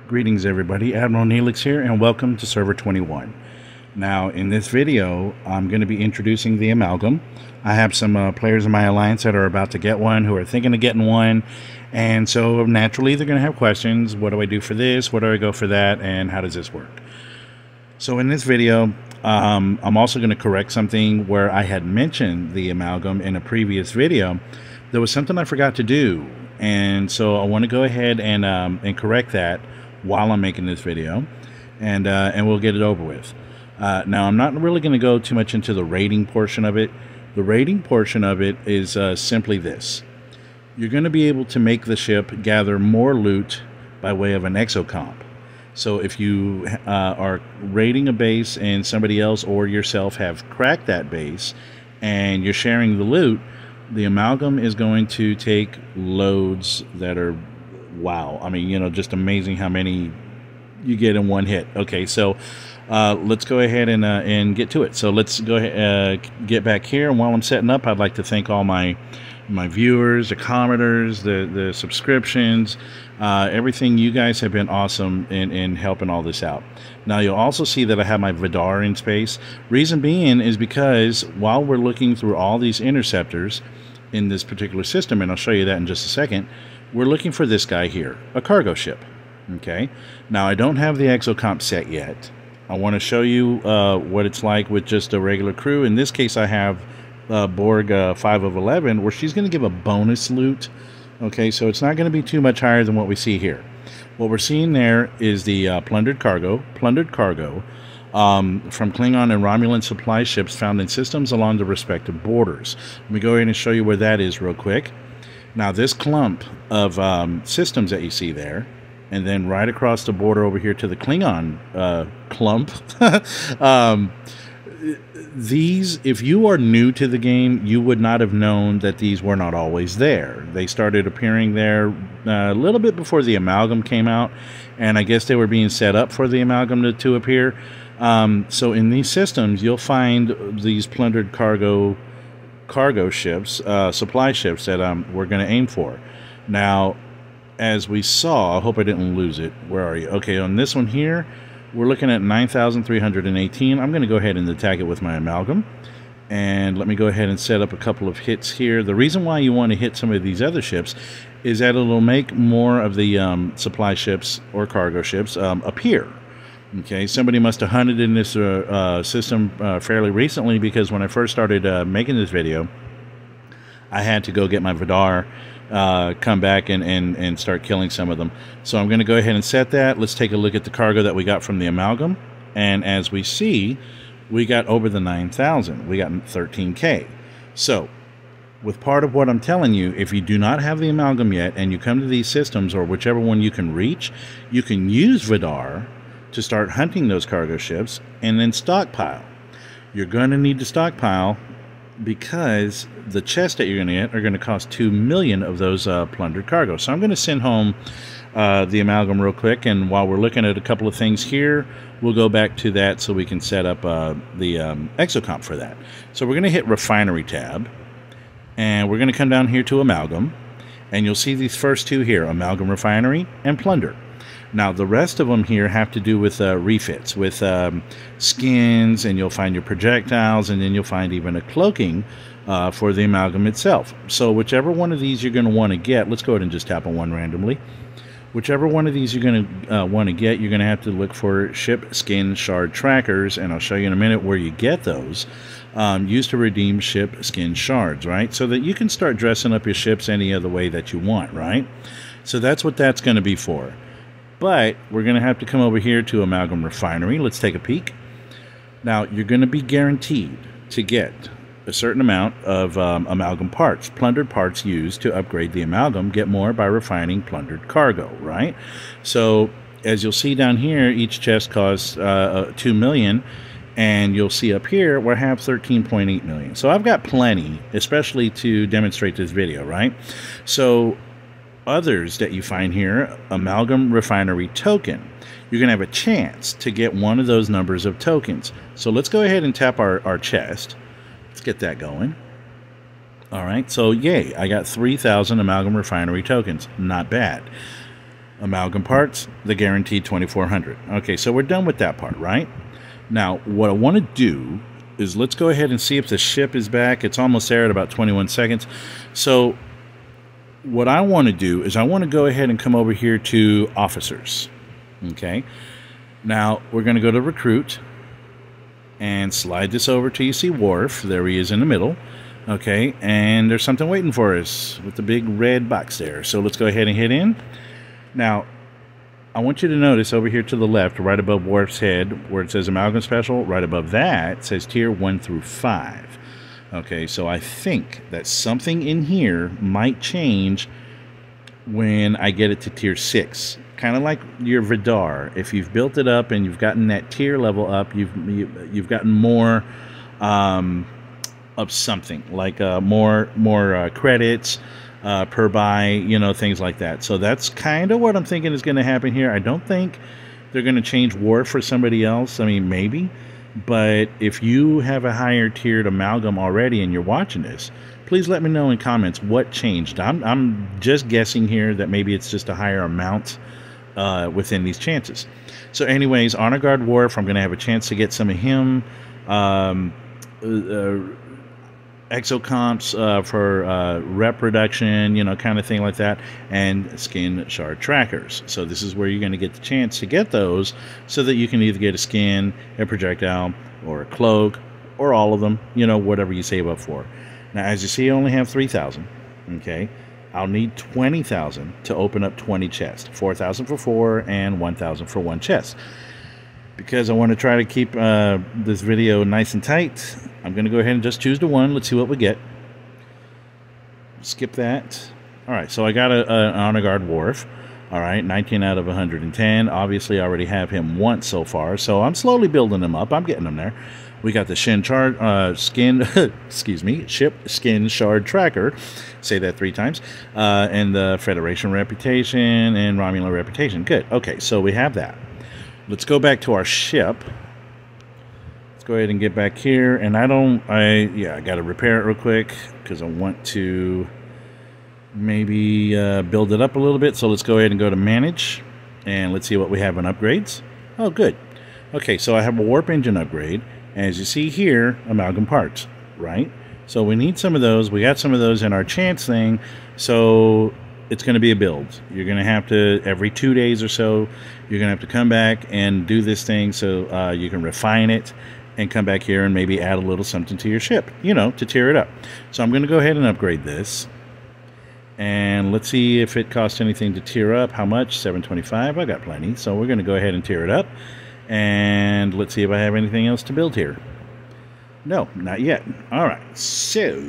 Greetings everybody, Admiral NEELIX here, and welcome to Server 21. Now in this video I'm going to be introducing the Amalgam. I have some players in my alliance that are about to get one, who are thinking of getting one, and so naturally they're going to have questions. What do I do for this? What do I go for that? And how does this work? So in this video I'm also going to correct something where I had mentioned the Amalgam in a previous video. There was something I forgot to do, and so I want to go ahead and correct that while I'm making this video, and we'll get it over with. Now, I'm not really going to go too much into the rating portion of it. The rating portion of it is simply this. You're going to be able to make the ship gather more loot by way of an exocomp. So if you are raiding a base and somebody else or yourself have cracked that base and you're sharing the loot, the Amalgam is going to take loads that are, wow, I mean, you know, just amazing how many you get in one hit. Okay, so let's go ahead and get to it. So let's go ahead, get back here, and while I'm setting up, I'd like to thank all my viewers, the commenters, the subscriptions, everything. You guys have been awesome in helping all this out. Now you'll also see that I have my ViDar in space. Reason being is because while we're looking through all these interceptors in this particular system, and I'll show you that in just a second, we're looking for this guy here, a cargo ship. Okay, now I don't have the exocomp set yet. I want to show you what it's like with just a regular crew. In this case, I have Borg 5 of 11, where she's going to give a bonus loot. Okay, so it's not going to be too much higher than what we see here. What we're seeing there is the plundered cargo from Klingon and Romulan supply ships found in systems along the respective borders. Let me go ahead and show you where that is real quick. Now this clump of systems that you see there, and then right across the border over here to the Klingon clump, these, if you are new to the game, you would not have known that these were not always there. They started appearing there a little bit before the Amalgam came out, and I guess they were being set up for the Amalgam to appear. So in these systems, you'll find these plundered cargo ships, supply ships that we're going to aim for. Now, as we saw, I hope I didn't lose it. Where are you? Okay, on this one here, we're looking at 9,318. I'm going to go ahead and attack it with my Amalgam. And let me go ahead and set up a couple of hits here. The reason why you want to hit some of these other ships is that it'll make more of the supply ships or cargo ships appear. Okay, somebody must have hunted in this system fairly recently, because when I first started making this video, I had to go get my ViDar, come back and start killing some of them. So I'm going to go ahead and set that. Let's take a look at the cargo that we got from the Amalgam. And as we see, we got over the 9,000. We got 13K. So with part of what I'm telling you, if you do not have the Amalgam yet and you come to these systems, or whichever one you can reach, you can use ViDar to start hunting those cargo ships and then stockpile. You're going to need to stockpile, because the chests that you're going to get are going to cost 2 million of those plundered cargo. So I'm going to send home the Amalgam real quick, and while we're looking at a couple of things here, we'll go back to that so we can set up the exocomp for that. So we're going to hit refinery tab, and we're going to come down here to Amalgam, and you'll see these first two here, Amalgam Refinery and Plunder. Now, the rest of them here have to do with refits, with skins, and you'll find your projectiles, and then you'll find even a cloaking for the Amalgam itself. So whichever one of these you're going to want to get, let's go ahead and just tap on one randomly. Whichever one of these you're going to want to get, you're going to have to look for ship skin shard trackers, and I'll show you in a minute where you get those. Used to redeem ship skin shards, right? So that you can start dressing up your ships any other way that you want, right? So that's what that's going to be for. But we're going to have to come over here to Amalgam Refinery. Let's take a peek. Now, you're going to be guaranteed to get a certain amount of Amalgam parts, plundered parts used to upgrade the Amalgam. Get more by refining plundered cargo, right? So, as you'll see down here, each chest costs 2 million, and you'll see up here we have 13.8 million. So I've got plenty, especially to demonstrate this video, right? So others that you find here, Amalgam Refinery token, you're going to have a chance to get one of those numbers of tokens. So let's go ahead and tap our chest. Let's get that going. All right, so yay, I got 3,000 Amalgam Refinery tokens. Not bad. Amalgam parts, the guaranteed 2400. Okay, so we're done with that part, right? Now, what I want to do is let's go ahead and see if the ship is back. It's almost there at about 21 seconds. So what I want to do is I want to go ahead and come over here to officers. Okay. Now, we're going to go to recruit and slide this over till you see Worf. There he is in the middle. Okay, and there's something waiting for us with the big red box there. So let's go ahead and hit in. Now, I want you to notice over here to the left, right above Worf's head, where it says Amalgam Special, right above that says Tier 1 through 5. Okay, so I think that something in here might change when I get it to Tier 6. Kind of like your ViDar. If you've built it up and you've gotten that tier level up, you've gotten more of something, like more credits, per buy, you know, things like that. So that's kind of what I'm thinking is going to happen here. I don't think they're going to change Worf for somebody else. I mean, maybe. But if you have a higher tiered Amalgam already and you're watching this, please let me know in comments what changed. I'm just guessing here that maybe it's just a higher amount within these chances. So anyways, Honor Guard Worf, I'm going to have a chance to get some of him. Exocomps for rep reduction, you know, kind of thing like that, and skin shard trackers. So this is where you're going to get the chance to get those so that you can either get a skin, a projectile, or a cloak, or all of them, you know, whatever you save up for. Now, as you see, I only have 3,000. Okay, I'll need 20,000 to open up 20 chests, 4,000 for 4 and 1,000 for 1 chest. Because I want to try to keep this video nice and tight, I'm going to go ahead and just choose the one. Let's see what we get. Skip that. All right, so I got an Honor Guard Worf. All right, 19 out of 110. Obviously, I already have him once so far, so I'm slowly building him up. I'm getting him there. We got the skin, excuse me, ship skin shard tracker. Say that 3 times. And the Federation reputation and Romulan reputation. Good. Okay, so we have that. Let's go back to our ship. Let's go ahead and get back here. And I got to repair it real quick because I want to maybe build it up a little bit. So let's go ahead and go to manage and let's see what we have on upgrades. Oh, good. Okay, so I have a warp engine upgrade. As you see here, Amalgam parts, right? So we need some of those. We got some of those in our chance thing. So it's going to be a build. You're going to have to, every 2 days or so, you're going to have to come back and do this thing so you can refine it and come back here and maybe add a little something to your ship, you know, to tear it up. So I'm going to go ahead and upgrade this. And let's see if it costs anything to tear up. How much? $725. I got plenty. So we're going to go ahead and tear it up. And let's see if I have anything else to build here. No, not yet. All right, so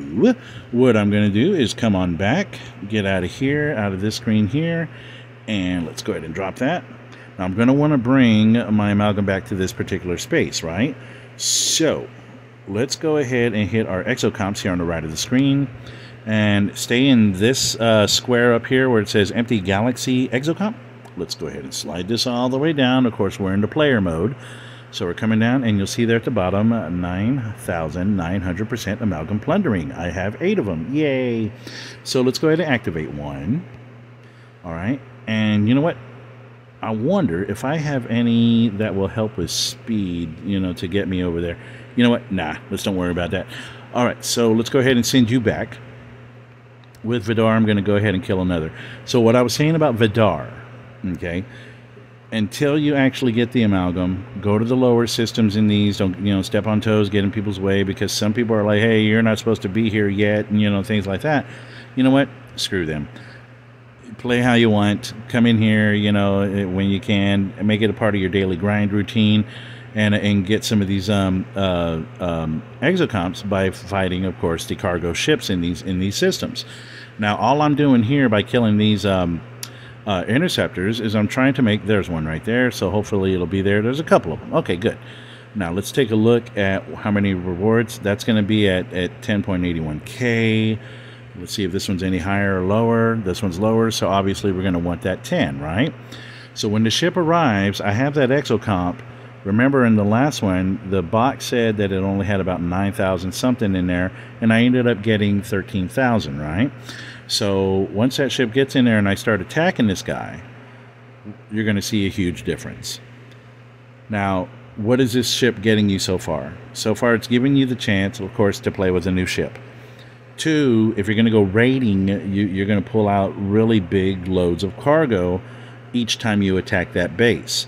what I'm going to do is come on back, get out of here, out of this screen here, and let's go ahead and drop that. Now, I'm going to want to bring my Amalgam back to this particular space, right? So let's go ahead and hit our exocomps here on the right of the screen, and stay in this square up here where it says Empty Galaxy Exocomp. Let's go ahead and slide this all the way down. Of course, we're into player mode. So we're coming down, and you'll see there at the bottom, 9,900% Amalgam plundering. I have 8 of them. Yay! So let's go ahead and activate one. All right. And you know what? I wonder if I have any that will help with speed, you know, to get me over there. You know what? Nah, let's don't worry about that. All right. So let's go ahead and send you back. With ViDar, I'm going to go ahead and kill another. So what I was saying about ViDar, okay, until you actually get the Amalgam, go to the lower systems in these. Don't, you know, step on toes, get in people's way, because some people are like, hey, you're not supposed to be here yet, and, you know, things like that. You know what? Screw them. Play how you want. Come in here, you know, when you can. Make it a part of your daily grind routine, and get some of these exocomps by fighting, of course, the cargo ships in these systems. Now, all I'm doing here by killing these interceptors is I'm trying to make, there's one right there, so hopefully it'll be there. There's a couple of them. Okay, good. Now let's take a look at how many rewards. That's going to be at 10.81k. Let's see if this one's any higher or lower. This one's lower, so obviously we're going to want that 10, right? So when the ship arrives, I have that exocomp. Remember, in the last one, the box said that it only had about 9,000 something in there, and I ended up getting 13,000, right? So once that ship gets in there and I start attacking this guy, you're going to see a huge difference. Now, what is this ship getting you so far? So far, it's giving you the chance, of course, to play with a new ship. 2, if you're going to go raiding, you're going to pull out really big loads of cargo each time you attack that base.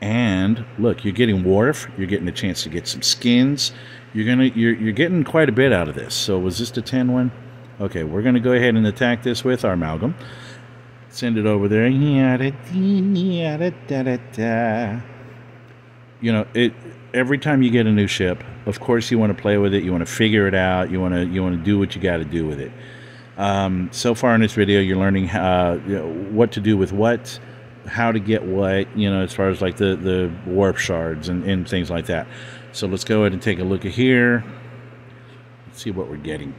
And look, you're getting wharf, you're getting a chance to get some skins. You're getting quite a bit out of this. So was this the 10 one? Okay, we're going to go ahead and attack this with our Amalgam. Send it over there. You know, every time you get a new ship, of course you want to play with it, you want to figure it out, you want to do what you got to do with it. So far in this video, you're learning what to do with what, how to get what, as far as like the warp shards and things like that. So let's go ahead and take a look at here. Let's see what we're getting.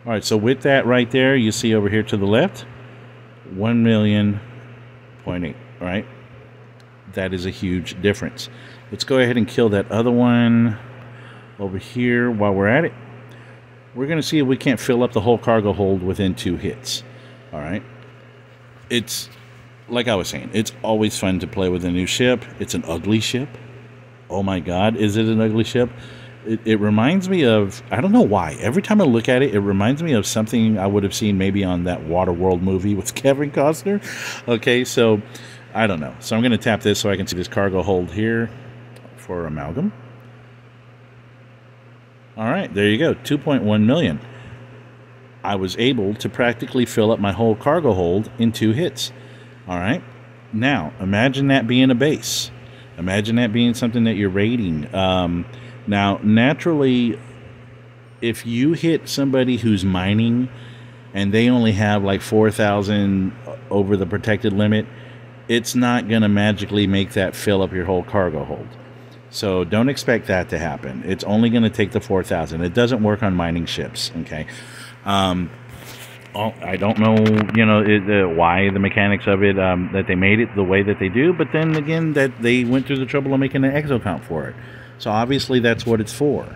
All right, so with that right there, you see over here to the left, 1 million.8, all right? That is a huge difference. Let's go ahead and kill that other one over here while we're at it. We're going to see if we can't fill up the whole cargo hold within 2 hits. All right. It's, like I was saying, it's always fun to play with a new ship. It's an ugly ship. Oh my God, is it an ugly ship? It reminds me of, I don't know why. Every time I look at it, it reminds me of something I would have seen maybe on that Waterworld movie with Kevin Costner. Okay, so I don't know. So I'm going to tap this so I can see this cargo hold here for Amalgam. All right, there you go, 2.1 million. I was able to practically fill up my whole cargo hold in 2 hits. All right, now imagine that being a base. Imagine that being something that you're raiding. Now, naturally, if you hit somebody who's mining and they only have like 4,000 over the protected limit, it's not going to magically make that fill up your whole cargo hold. So don't expect that to happen. It's only going to take the 4,000. It doesn't work on mining ships, okay? I don't know, why the mechanics of it, that they made it the way that they do, but then again, that they went through the trouble of making an exocomp for it. So obviously that's what it's for.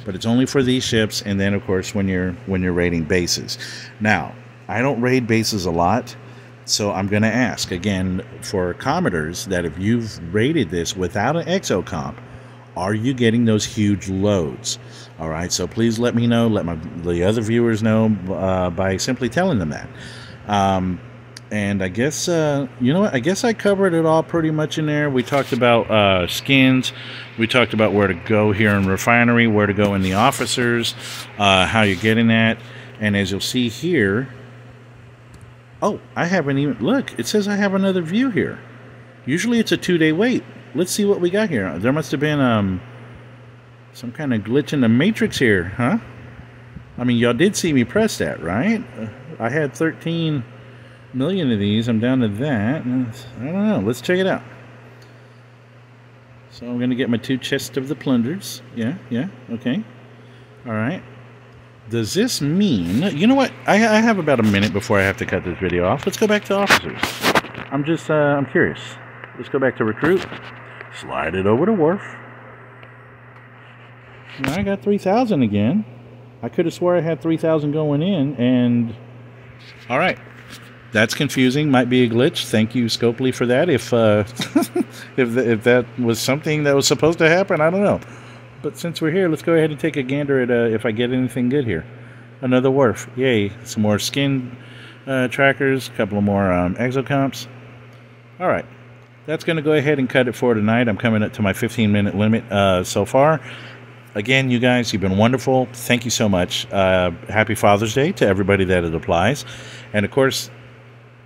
But it's only for these ships, and then of course when you're raiding bases. Now, I don't raid bases a lot, so I'm going to ask again for commenters that if you've raided this without an exocomp, are you getting those huge loads? All right, so please let me know, let the other viewers know by simply telling them that. And I guess, you know what, I guess I covered it all pretty much in there. We talked about skins. We talked about where to go here in refinery, where to go in the officers, how you're getting that. And as you'll see here, oh, I haven't even, look, it says I have another view here. Usually it's a 2-day wait. Let's see what we got here. There must have been some kind of glitch in the matrix here, huh? I mean, y'all did see me press that, right? I had 13 million of these. I'm down to that. I don't know. Let's check it out. So I'm going to get my 2 chests of the plunders. Yeah, okay. All right. Does this mean, you know what? I have about a minute before I have to cut this video off. Let's go back to officers. I'm curious. Let's go back to recruit. Slide it over to wharf. Now I got 3,000 again. I could have swore I had 3,000 going in, and all right. That's confusing. Might be a glitch. Thank you, Scopely, for that. If if that was something that was supposed to happen, I don't know. But since we're here, let's go ahead and take a gander at if I get anything good here. Another wharf. Yay. Some more skin trackers. A couple of more exocomps. All right. That's going to go ahead and cut it for tonight. I'm coming up to my 15-minute limit so far. Again, you guys, you've been wonderful. Thank you so much. Happy Father's Day to everybody that it applies. And, of course,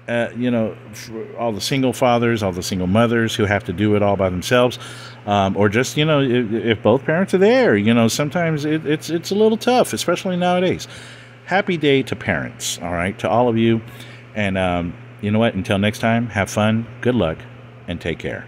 for all the single fathers, all the single mothers who have to do it all by themselves, or just, if both parents are there, sometimes it's a little tough, especially nowadays. Happy day to parents, all right, to all of you. And you know what? Until next time, have fun, good luck, and take care.